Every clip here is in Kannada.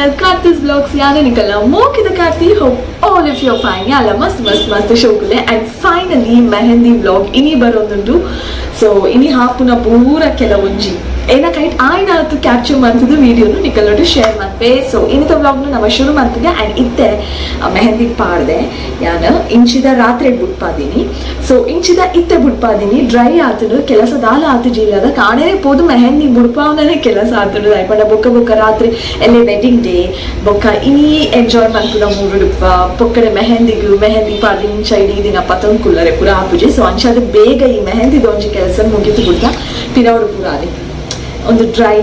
channel Karthis Vlogs. Yana nikala mokida Karthi. Hope all of you are fine. Yalla mast shokule and finally mehendi vlog ini barondundu. So ini hapuna pura ಕೆಲವೊಂಜಿ ಏನಕೈಟ್ ಆಯ್ನ ಆತು ಕ್ಯಾಪ್ಚರ್ ಮಾಡ್ತಿದ್ದು ವಿಡಿಯೋನು ನಿಕಲೊಟ್ಟು ಶೇರ್ ಮಾಡ್ಪೆ. ಸೊ ಇನ್ನಿತ ವ್ಲಾಗ್ನು ನಾವು ಶುರು ಮಾಡ್ತಿದ್ದೆ ಆ್ಯಂಡ್ ಇತ್ತೆ ಮೆಹಂದಿ ಪಾಡ್ದೆ ನಾನು ಇಂಚಿದ ರಾತ್ರಿ ಬುಟ್ಪಾದೀನಿ. ಸೊ ಇಂಚಿದ ಇತ್ತೆ ಬುಟ್ಪಾದೀನಿ ಡ್ರೈ ಆತನು ಕೆಲಸ ದಾಲ ಆತು ಜೀವಿಯಾದ ಕಾಣೇ ಪೋದು ಮೆಹಂದಿ ಬುಡ್ಪಾವನೇ ಕೆಲಸ ಆತನು ಆಯ್ಪಂಡ ಬೊಕ್ಕ ರಾತ್ರಿ ಎಲ್ಲೇ ವೆಡ್ಡಿಂಗ್ ಡೇ ಬೊಕ್ಕ ಇನಿ ಎಂಜಾಯ್ ಮಾಡ್ತಿದ್ದ ಮೂರು ಪೊಕ್ಕಡೆ ಮೆಹಂದಿ ಪಾಡ್ದಿನ ಚೈಡಿ ದಿನ ಪತಂಗ್ ಕುಲ್ಲರೆ ಪೂರ ಆಪುಜೆ. ಸೊ ಅಂಚಾದ ಬೇಗ ಈ ಮೆಹಂದಿ ದೊಂಜಿ ಕೆಲಸ ಮುಗಿತು ಬಿಡ್ತಾ ಪಿರವಡು ಪೂರ ಆದಿ ಒಂದು ಡ್ರೈ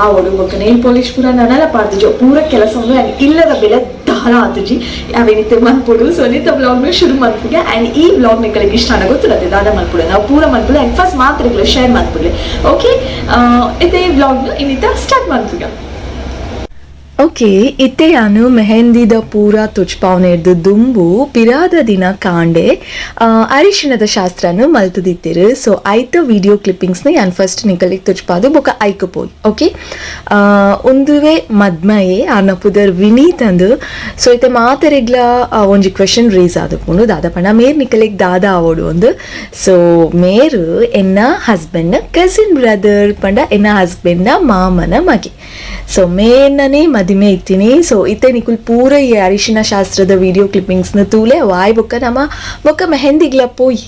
ಆವಡು ಬೊಕ್ಕ ನೇಲ್ ಪಾಲಿಶ್ ಪೂರ ನನೆಲ್ಲ ಪಾಡ್ತಿಜೋ ಪೂರ ಕೆಲಸವನ್ನು ಇಲ್ಲದ ಬೆಲೆ ದಾರ ಆತುಜಿ ಅವೇನಿತ್ತೆ ಮನ್ಪುಡು. ಸೊ ನಿತ್ತ ವ್ಲಾಗ್ನ ಶುರು ಮಾಡ್ತಿಗೆ ಆ್ಯಂಡ್ ಈ ವ್ಲಾಗ್ ನಿಮಗೆ ಇಷ್ಟ ಆಗ ಗೊತ್ತಿರತ್ತೆ ದಾದ ಮನ್ಪುಡೆ ನಾವು ಪೂರ ಮನ್ಪುಡೆ ಆ್ಯಂಡ್ ಫಸ್ಟ್ ಮಾತ್ರ ಶೇರ್ ಮಾಡ್ಬಿಡ್ಲಿ. ಓಕೆ ಇತ್ತೆ ಈ ವ್ಲಾಗ್ನ ಇನ್ನಿತ್ತ ಸ್ಟಾರ್ಟ್ ಮಾಡ್ತಿಗ. ಓಕೆ ಇತ್ತೆ ನಾನು ಮೆಹಂದಿದ ಪೂರ ತುಚ್ಪಾವನೆರ್ದು ದುಂಬು ಪಿರಾದ ದಿನ ಕಾಂಡೆ ಅರಿಶಿಣದ ಶಾಸ್ತ್ರನು ಮಲ್ತುದಿತ್ತಿರು. ಸೊ ಐತ ವಿಡಿಯೋ ಕ್ಲಿಪ್ಪಿಂಗ್ಸ್ನ ನಾನು ಫಸ್ಟ್ ನಿಕಲಿಗೆ ತುಚ್ಪಾದು ಬೊಕ ಐಕಪೋಯಿ. ಓಕೆ ಒಂದುವೆ ಮದ್ಮಯೇ ಆರ್ನಪುದರ್ ವಿನೀತ್ ಅಂದು. ಸೊ ಇತ್ತೆ ಮಾತರೆಗ್ಲ ಒಂಜಿ ಕ್ವೆಶನ್ ರೇಸ್ ಆದುಕೊಂಡು ದಾದ ಪಂಡ ಮೇರ್ ನಿಕಲಿಗೆ ದಾದ ಆವೋಡು ಒಂದು. ಸೊ ಮೇರು ಎನ್ನ ಹಸ್ಬೆಂಡ್ನ ಕಸಿನ್ ಬ್ರದರ್ ಪಂಡ ಎನ್ನ ಹಸ್ಬೆಂಡ್ನ ಮಾಮನ ಮಗೆ. ಸೊ ಮೇನನೇ ಮದಿಮೆ ಇತ್ತೀನಿ. ಸೊ ಇತ್ತೆ ನಿಕುಲ್ ಪೂರ ಈ ಅರಿಶಿನ ಶಾಸ್ತ್ರದ ವಿಡಿಯೋ ಕ್ಲಿಪ್ಪಿಂಗ್ಸ್ನ ತೂಲೆ ವಾಯ್ ಬೊಕ್ಕ ನಮ್ಮ ಬೊಕ್ಕ ಮೆಹಂದಿಗ್ಲ ಪೋಯಿ.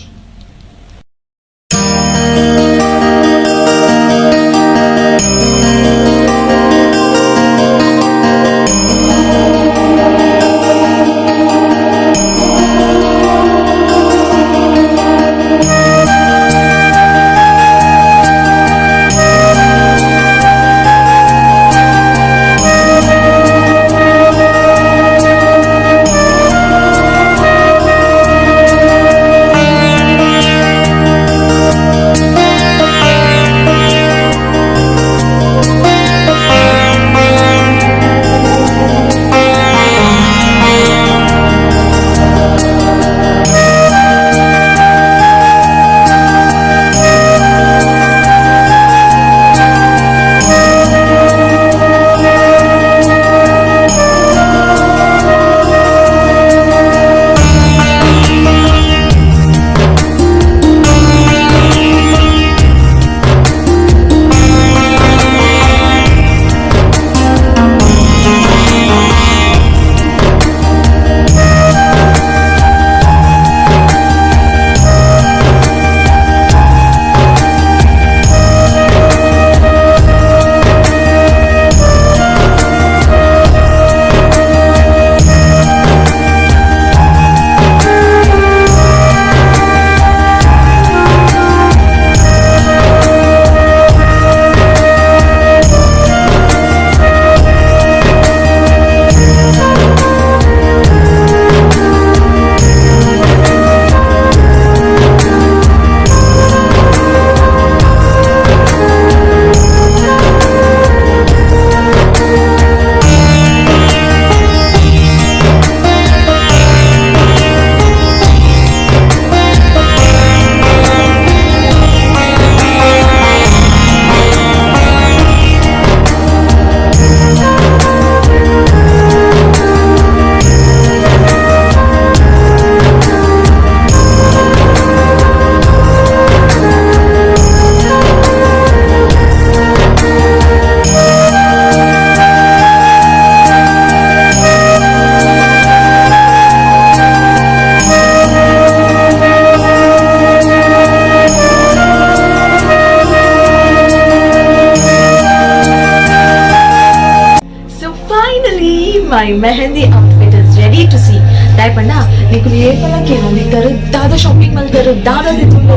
My mehendi outfit is ready to see. Dai panda nikku yepala kenu nitaru dada shopping maltaru dada dittundu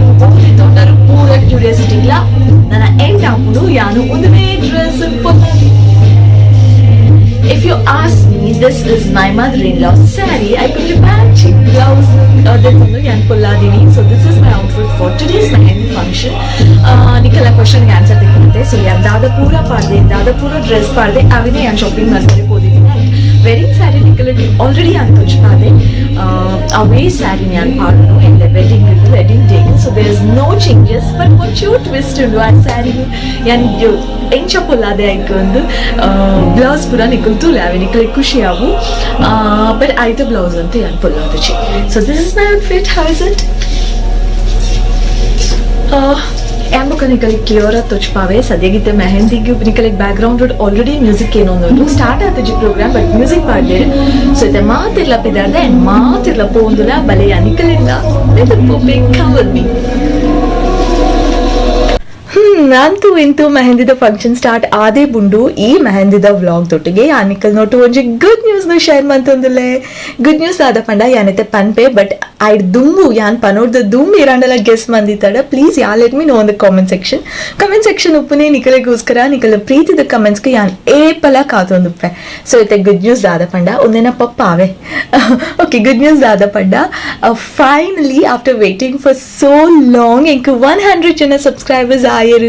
tondaru pura curiosity la nana end apudu yanu undume dress pottadi. If you ask me, this is my mother-in-law's saree. I could matching blouse dettundu yan polladini. So this is my outfit for today's mehendi function. Nikala question ge answer tekkunte. So yan dada pura dress parde avine yan shopping maltare podidini. Wedding saree നിക്കലേക്ക് ഓൾറെഡി ഞാൻ തുച്ഛാതെ away സാരി ഞാൻ പാടുന്നു എൻ്റെ wedding day so there is no changes but one show twist ഉണ്ട് ആ സാരി ഞാൻ ಎಂಚಪೊಲ್ಲಾದೆ ಆಯ್ತು ಒಂದು ಬ್ಲೌಸ್ ಪೂರ ನಿಕಲ್ತು ಲಾವೆ ನಿಕಲೆ ಖುಷಿ ಆವು ಬಟ್ ಆಯ್ತು ಬ್ಲೌಸ್ ಅಂತ ಯಾನ್ ಪೊಲ್ಲಾದಚಿ so this is my outfit how is it Amboka nikali clear touch pave sadegite mehendi ki nikali background already music ಏನೊಂದು ಸ್ಟಾರ್ಟ್ ಆತಜಿ ಪ್ರೋಗ್ರಾಮ್ ಬಟ್ ಮ್ಯೂಸಿಕ್ ಪಾಡ್ದೆ ಸೊ ಇದೆ ಮಾತಿರ್ಲ ಪಿದಾರ್ದೆ ಅಂಡ್ ಮಾತಿರ್ಲ ಪೋಂದುಲ ಬಲೆಯ ನಿಕಲಿಲ್ಲ ನೆದರ್ ಪೋಪೆ ಕಮ್ ವಿತ್ ಮೀ ನಂತೂ ಇಂತೂ ಮೆಹಂದಿದ ಫಂಕ್ಷನ್ ಸ್ಟಾರ್ಟ್ ಆದೇ ಬುಂಡು ಈ ಮೆಹಂದಿದ ವ್ಲಾಗ್ ತೊಟ್ಟಿಗೆ ಯಾನಿಕಲ್ ನೋಟು ಒಂಜಿ ಗುಡ್ ನ್ಯೂಸ್ ನು ಶೇರ್ ಮಂತೊಂದುಲ್ಲೆ ಗುಡ್ ನ್ಯೂಸ್ ಆದ ಪಂಡ ಯಾನೈತೆ ಪನ್ಪೆ ಬಟ್ ಐಡ್ ದುಂಬು ಯಾನ್ ಪನೋಡ್ದ ದುಂಬು ಇರಾಂಡಲ ಗೆಸ್ ಮಂದಿತ್ತಾಡ please yeah let me know in the comment section ಉಪ್ಪುನೆ ನಿಕಲೆಗೋಸ್ಕರ ನಿಕಲ ಪ್ರೀತಿದ ಕಮೆಂಟ್ಸ್ಗೆ ಯಾನ್ ಏಪಲ ಕಾತೊಂದುಪ್ಪೆ ಸೊ ಇತ್ತೆ ಗುಡ್ ನ್ಯೂಸ್ ಆದ ಪಂಡ ಒಂದೇನ ಪಪ್ಪ ಆವೆ ಓಕೆ ಗುಡ್ ನ್ಯೂಸ್ ಆದ ಪಂಡ finally after waiting for so long ಎಂಕ್ 100 ಜನ ಸಬ್ಸ್ಕ್ರೈಬರ್ಸ್ ಆಯರು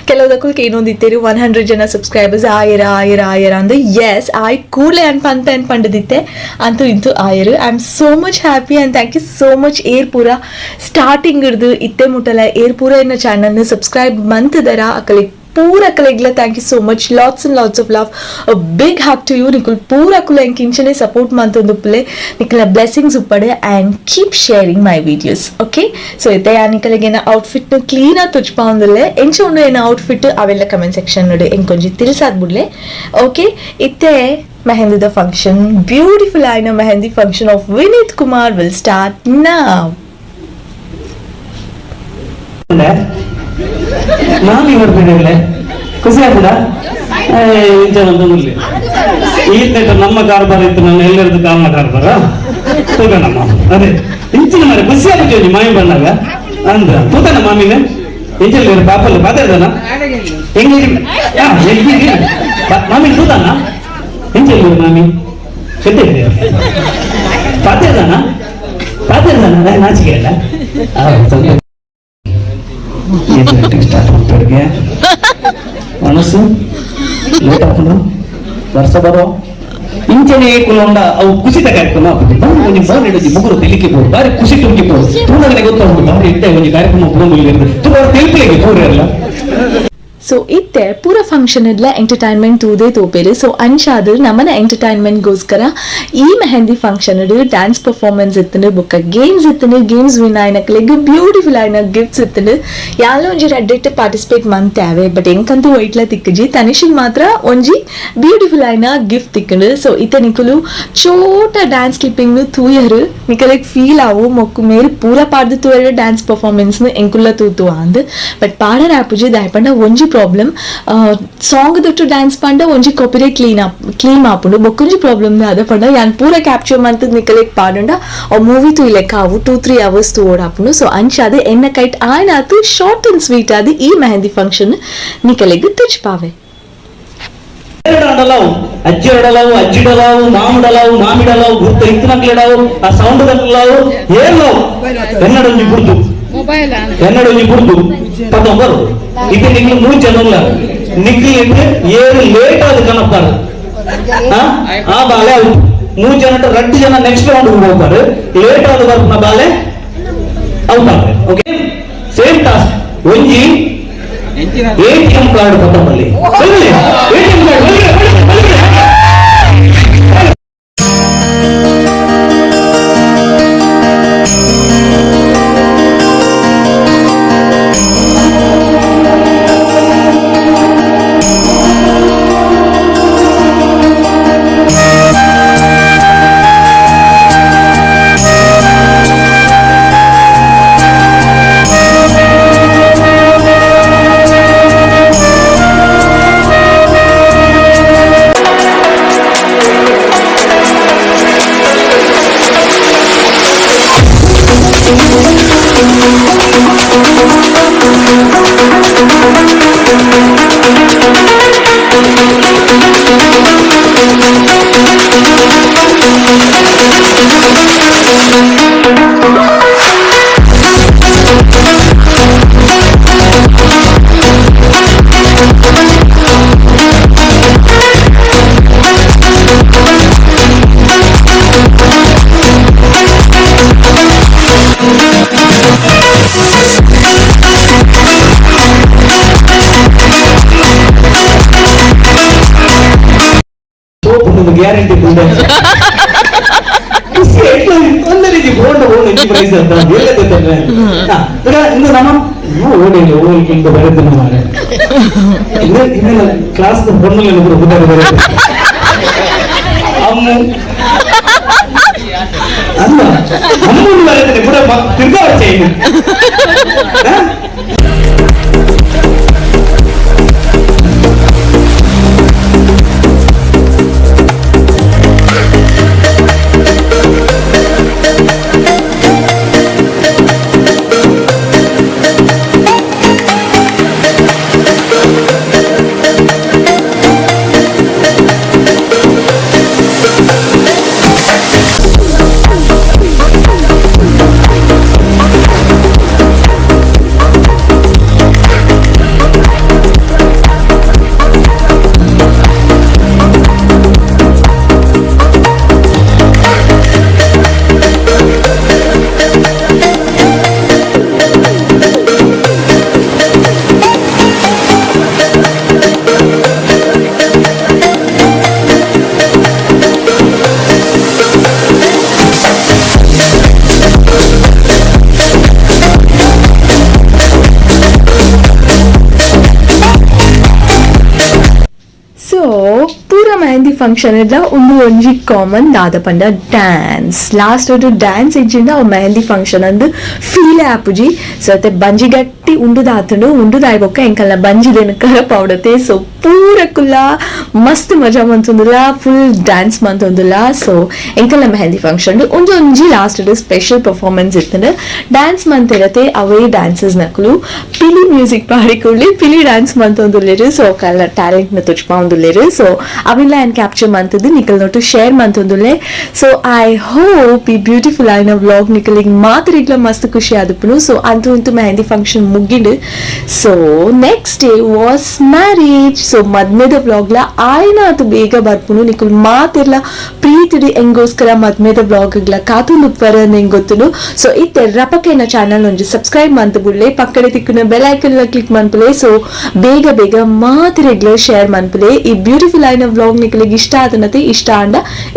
ಕೆಲವುದಕ್ಕೂ ಏನೊಂದಿತ್ತೇರು 100 ಜನ ಸಬ್ಸ್ಕ್ರೈಬರ್ಸ್ ಆಯರ ಅಂದ್ರೆ ಎಸ್ ಆಯ್ ಕೂಡಲೇ ಅನ್ಪಂಡದಿತ್ತೆ ಅಂತೂ ಇಂತೂ ಆಯರು I am so much happy and thank you so much ಏರ್ ಪೂರ ಸ್ಟಾರ್ಟಿಂಗ್ ಹಿಡ್ದು ಇತ್ತೆ ಮುಟ್ಟಲ ಏರ್ ಪೂರ ಎನ್ನ ಚಾನಲ್ನ ಸಬ್ಸ್ಕ್ರೈಬ್ ಮಂತದರ ಅಕಲಿ पूरा कलेगला thank you so much lots and lots of love a big hug to you निकुल पूरा कुल इंकिंचने सपोर्ट मंतोंदुप्ले निकला ब्लेसिंग्स उपड़े and keep sharing my videos okay so इते या निकलगेना ಔಟ್ಫಿಟ್ ನ ಕ್ಲೀನ್ ಆಗಿ ತುಚ್ಪಾಂದಲೆ ಎಂಚ ಉಂಡು ಏನ ಔಟ್ಫಿಟ್ ಅವೆಲ್ಲ ಕಮೆಂಟ್ ಸೆಕ್ಷನ್ ನೋಡಿ ಎಂಕೊಂಜಿ ತಿಳಿಸಾದ್ ಬಿಡ್ಲೆ ಓಕೆ ಇತ್ತೆ ಮೆಹಂದಿದ ಫಂಕ್ಷನ್ ಬ್ಯೂಟಿಫುಲ್ ಆಯ್ನ mehndi function of Vineeth Kumar will start now ನಾನು ಇವರು ಬಿಡಲೆ ಖುಷಿ ಆಗ್ತದ ಇಂಚ ಬಂದಿಲ್ಲ ಈ ನಮ್ಮ ಕಾರ್ಬಾರ ಇತ್ತು ನಾನು ಎಲ್ಲರದ್ದು ಕಾಮ ಕಾರ್ಬಾರ ತೂಕನಮ್ಮ ಅದೇ ಇಂಚಿನ ಮರೆ ಖುಷಿ ಆಗ್ತದೆ ಮಾಮಿ ಬಂದಾಗ ಅಂದ್ರ ತೂಕನ ಮಾಮಿನ ಇಂಚಲ್ಲಿ ಪಾಪಲ್ಲ ಪಾತಾಡ್ದಾನ ಹೆಂಗೆ ಮಾಮಿ ತೂತಾನ ಇಂಚಲ್ಲಿ ಮಾಮಿ ಕೆಟ್ಟಿದ್ದೆ ಪಾತಾಡ್ದಾನ ನಾಚಿಕೆ ಅಲ್ಲ ಸ್ಟಾರ್ಟ್ ಮಾಡ್ತಾರಿಗೆ ಮನಸ್ಸು ಲೇಟ್ ಹಾಕೊಂಡು ವರ್ಷ ಬರೋ ಇಂಚನೆ ಕುಲೊಂಡ ಅವು ಕುಸಿತ ಕಾರ್ಯಕ್ರಮ ಒಂಜಿ ಬಾರಿ ಮುಗುರು ತೆಲಿಕೆ ಬೋದು ಬಾರಿ ಖುಷಿ ತುಂಬಿಕೆ ಬೋದು ತೂನಗನೆ ಗೊತ್ತಾಗ್ತದೆ ಬಾರಿ ಇಟ್ಟೆ ಒಂಜಿ ಕಾರ್ಯಕ್ರಮ ಪೂರ್ಣ ತುಂಬ ತೆಲಿಪಿಗೆ ಪೂರೆಲ್ಲ ಸೊ ಇತ್ತೆ ಪೂರ ಫಂಕ್ಷನ್ ಇಡ್ಲ ಎಂಟರ್ಟೈನ್ಮೆಂಟ್ ತೂದೇ ತೋಪೇರು ಸೊ ಅಂಚಾದ್ರು ನಮ್ಮನ ಎಂಟರ್ಟೈನ್ಮೆಂಟ್ ಗೋಸ್ಕರ ಈ ಮೆಹಂದಿ ಫಂಕ್ಷನ್ ಡ್ಯಾನ್ಸ್ ಪರ್ಫಾರ್ಮೆನ್ಸ್ ಇತ್ತಂಡು ಬೊಕ್ಕ ಗೇಮ್ಸ್ ಇತ್ತಂಡು ಗೇಮ್ಸ್ ವಿನ್ ಆಯ್ನಕ್ಲೆಗ್ ಬ್ಯೂಟಿಫುಲ್ ಆಯ್ನ ಗಿಫ್ಟ್ಸ್ ಇತ್ತಂಡು ಯಾಲ ಒಂಜಿ ರೆಡ್ಡೆಟ್ ಪಾರ್ಟಿಸಿಪೇಟ್ ಮಂತ್ಯಾವೆ ಬಟ್ ಎಂಕಂತೂ ಒಯ್ಟ್ಲ ತಿಕ್ಕಜಿ ತನಿಷಿಗ್ ಮಾತ್ರ ಒಂಜಿ ಬ್ಯೂಟಿಫುಲ್ ಆಯ್ನ ಗಿಫ್ಟ್ ತಿಕ್ಕಂಡು ಸೊ ಇತ್ತೆ ನಿಕುಲು ಚೋಟ ಡ್ಯಾನ್ಸ್ ಕ್ಲಿಪ್ಪಿಂಗ್ ತೂಯರು ನಿಕಲೆಗ್ ಫೀಲ್ ಆವು ಮೊಕ್ಕು ಮೇಲ್ ಪೂರ ಪಾಡ್ದು ತೂಯರು ಡ್ಯಾನ್ಸ್ ಪರ್ಫಾರ್ಮೆನ್ಸ್ ಎಂಕುಲ್ಲ ತೂತು ಅಂದ್ ಬಟ್ ಪಾಡರ್ ಆಪುಜಿ ದಾಯ್ಪಂಡ ಒಂಜಿ ಪ್ರಾಬ್ಲಮ್ ಸಾಂಗ್ ದೊಟ್ಟು ಡ್ಯಾನ್ಸ್ ಪಂಡ ಒಂಜಿ ಕಾಪಿರೈಟ್ ಕ್ಲೀನ್ ಆಪುಂಡು ಬೊಕ್ಕೊಂಜಿ ಪ್ರಾಬ್ಲಮ್ ಅದ ಪಂಡ ಯಾನ್ ಪೂರ ಕ್ಯಾಪ್ಚರ್ ಮಂತದ್ ನಿಕಲೆಗ್ ಪಾಡುಂಡ ಆ ಮೂವಿ ತೂ ಲೆಕ್ಕ ಆವು 2-3 hours ತೂ ಓಡಾಪುಂಡು ಸೊ ಅಂಚಾದ ಎನ್ನ ಕೈಟ್ ಆಯ್ನ ಆತು ಶಾರ್ಟ್ ಅಂಡ್ ಸ್ವೀಟ್ ಆದ ಈ ಮೆಹಂದಿ ಫಂಕ್ಷನ್ ನಿಕಲೆಗ್ ತುಚ್ಪಾವೆ ಅಜ್ಜಿ ಅಡಲಾವು ಅಜ್ಜಿಡಲಾವು ಮಾಮಿಡಲಾವು ಗುರ್ತ ಇಂತಿನಕ್ಲಿಡಾವು ಆ ಸೌಂಡ್ ದಕ್ಲಾವು ಏರ್ಲಾವು ಕನ್ನಡೊಂಜಿ ಗುರ್ತು ಕನ್ನಡೊಂಜಿ ಗುರ್ತು ಪದೊಂಬರು ಇದು ನಿಕ್ಲು 3 ಜನ ನಿಕ್ಲಿದ್ರೆ ಏರು ಲೇಟ್ ಆದ ಕನಪಾರು ಆ ಬಾಲೆ ಔಟ್ 3 ಜನ 2 ಜನ ನೆಕ್ಸ್ಟ್ ರೌಂಡ್ ಹೋಗ್ತಾರೆ ಲೇಟ್ ಆದ ಬರ್ನ ಬಾಲೆ ಔಟ್ ಆಗ್ತದೆ ಓಕೆ ಸೇಮ್ ಟಾಸ್ಕ್ ಒಂಜಿ ATM ಕಾರ್ಡ್ ಪತ್ತಂಬಲ್ಲಿ ATM ಕಾರ್ಡ್ ಒಂದು ಗ್ಯಾರಂಟಿ ಒಂದೇ ರೀತಿ ಬೋರ್ಡ್ ಪ್ರೈಸ್ ಅಂತ ಇನ್ನು ನಮ್ಮ ಓಡಿಲ್ಲ ಓಲ್ಕಿಂತ ಬರೆದಿಲ್ಲ ಮಾರೆ ಇನ್ನೆಲ್ಲ ಕ್ಲಾಸ್ ಬಣ್ಣಲ್ಲಿ ಬರೆದ ಅಮ್ಮ ಅಲ್ಲ ಅಮ್ಮನ್ನು ಬರೆದ್ರೆ ಕೂಡ ತಿರ್ಗಾ ಚೈನ್ ಪೂರ ಮೆಹಂದಿ ಫಂಕ್ಷನ್ ಇದ್ದ ಒಂಜಿ ಕಾಮನ್ ದಾದ ಪಂಡ ಡ್ಯಾನ್ಸ್ ಲಾಸ್ಟ್ ಒಂದು ಡ್ಯಾನ್ಸ್ ಇಜ್ಜಿಂದ ಅವ್ ಮೆಹಂದಿ ಫಂಕ್ಷನ್ ಅಂದು ಫೀಲ್ ಆಪುಜಿ ಸೊ ಅತ್ತೆ ಬಂಜಿ ಗಟ್ಟಿ ಉಂಡು ದಾತುಂಡು ಉಂಡು ದಾಯ್ಬೊಕ್ಕ ಎಂಕಲ್ನ ಬಂಜಿ ದೇನಕರ ಪೌಡತೆ ಸೊ ಪೂರ ಕುಲ್ಲ ಮಸ್ತ್ ಮಜಾ ಮಂತೊಂದುಲ್ಲ ಫುಲ್ ಡ್ಯಾನ್ಸ್ ಮಂತೊಂದುಲ್ಲ ಸೊ ಎಂಕಲ್ನ ಮೆಹಂದಿ ಫಂಕ್ಷನ್ ಒಂಜಿ ಲಾಸ್ಟ್ ಸ್ಪೆಷಲ್ ಪರ್ಫಾರ್ಮೆನ್ಸ್ ಇರ್ತದೆ ಡ್ಯಾನ್ಸ್ ಮಂತಿರತೆ ಅವೇ ಡ್ಯಾನ್ಸಸ್ ನಕಲು ಪಿಲಿ ಮ್ಯೂಸಿಕ್ ಪಾಡಿಕೊಳ್ಳಿ ಪಿಲಿ ಡ್ಯಾನ್ಸ್ ಮಂತೊಂದುಲ್ಲೆರು ಸೊ ಕಲ್ಲ ಟ್ಯಾಲೆಂಟ್ ನ ತುಚ್ಪಾಂದುಲ್ಲೆರು ಸೊ ಅವಿಲ್ಲ ಆ್ಯಂಡ್ ಕ್ಯಾಪ್ಚರ್ ಮಂತದ್ದು ನಿಕಲ್ ನೋಟು ಶೇರ್ ಮಂತೊಂದುಲ್ಲೆ ಸೊ ಐ ಹೋಪ್ ಈ ಬ್ಯೂಟಿಫುಲ್ ಆಯ್ನ ವ್ಲಾಗ್ ನಿಕಲಿಗೆ ಮಾತ್ರ ಇಗ್ಲ ಮಸ್ತ್ ಖುಷಿ ಆದಪ್ಪನು ಸೊ ಅಂತೂ ಇಂತೂ ಮೆಹಂದಿ ಫಂಕ್ಷನ್ ಮುಗಿಂಡು so next day was marriage so ಮದ್ಮೆದ ವ್ಲಾಗ್ಲ ಆಯ್ನ ಅದು ಬೇಗ ಬರ್ಪುನು ನಿಕಲ್ ಮಾತಿರ್ಲ ಪ್ರೀತಿಡಿ ಹೆಂಗೋಸ್ಕರ ಮದ್ಮೆದ ವ್ಲಾಗ್ಲ ಕಾತುಂದು ಪರ ಹೆಂಗ್ ಗೊತ್ತುನು ಸೊ ಇತ್ತೆ ರಪಕೆನ ಚಾನಲ್ ಒಂಜಿ ಸಬ್ಸ್ಕ್ರೈಬ್ ಮಂತ ಬಿಡ್ಲೆ ಪಕ್ಕಡೆ ತಿಕ್ಕುನ ಬೆಲ್ ಐಕನ್ ಕ್ಲಿಕ್ ಮನ್ಪುಲೆ ಸೊ ಬೇಗ ಬೇಗ ಮಾತಿರೆಗ್ಲ ಶೇರ್ ಮನ್ಪುಲೆ ಈ ಬ್ಯೂಟಿಫುಲ್ ಆಯ್ನ ವ್ಲಾಗ್ ನಿಕಲಿಗೆ ಇಷ್ಟ ಆದನತೆ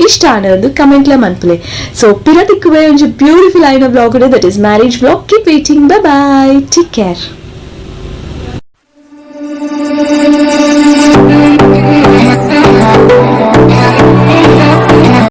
ಇಷ್ಟ ಅನ್ನೋದು ಕಮೆಂಟ್ಲ ಮನ್ಪುಲೆ ಸೊ ಪಿರ ತಿಕ್ಕುವೆ ಒಂಜಿ ಬ್ಯೂಟಿಫುಲ್ ಆಯ್ನ vlog that is marriage vlog keep waiting bye bye take care.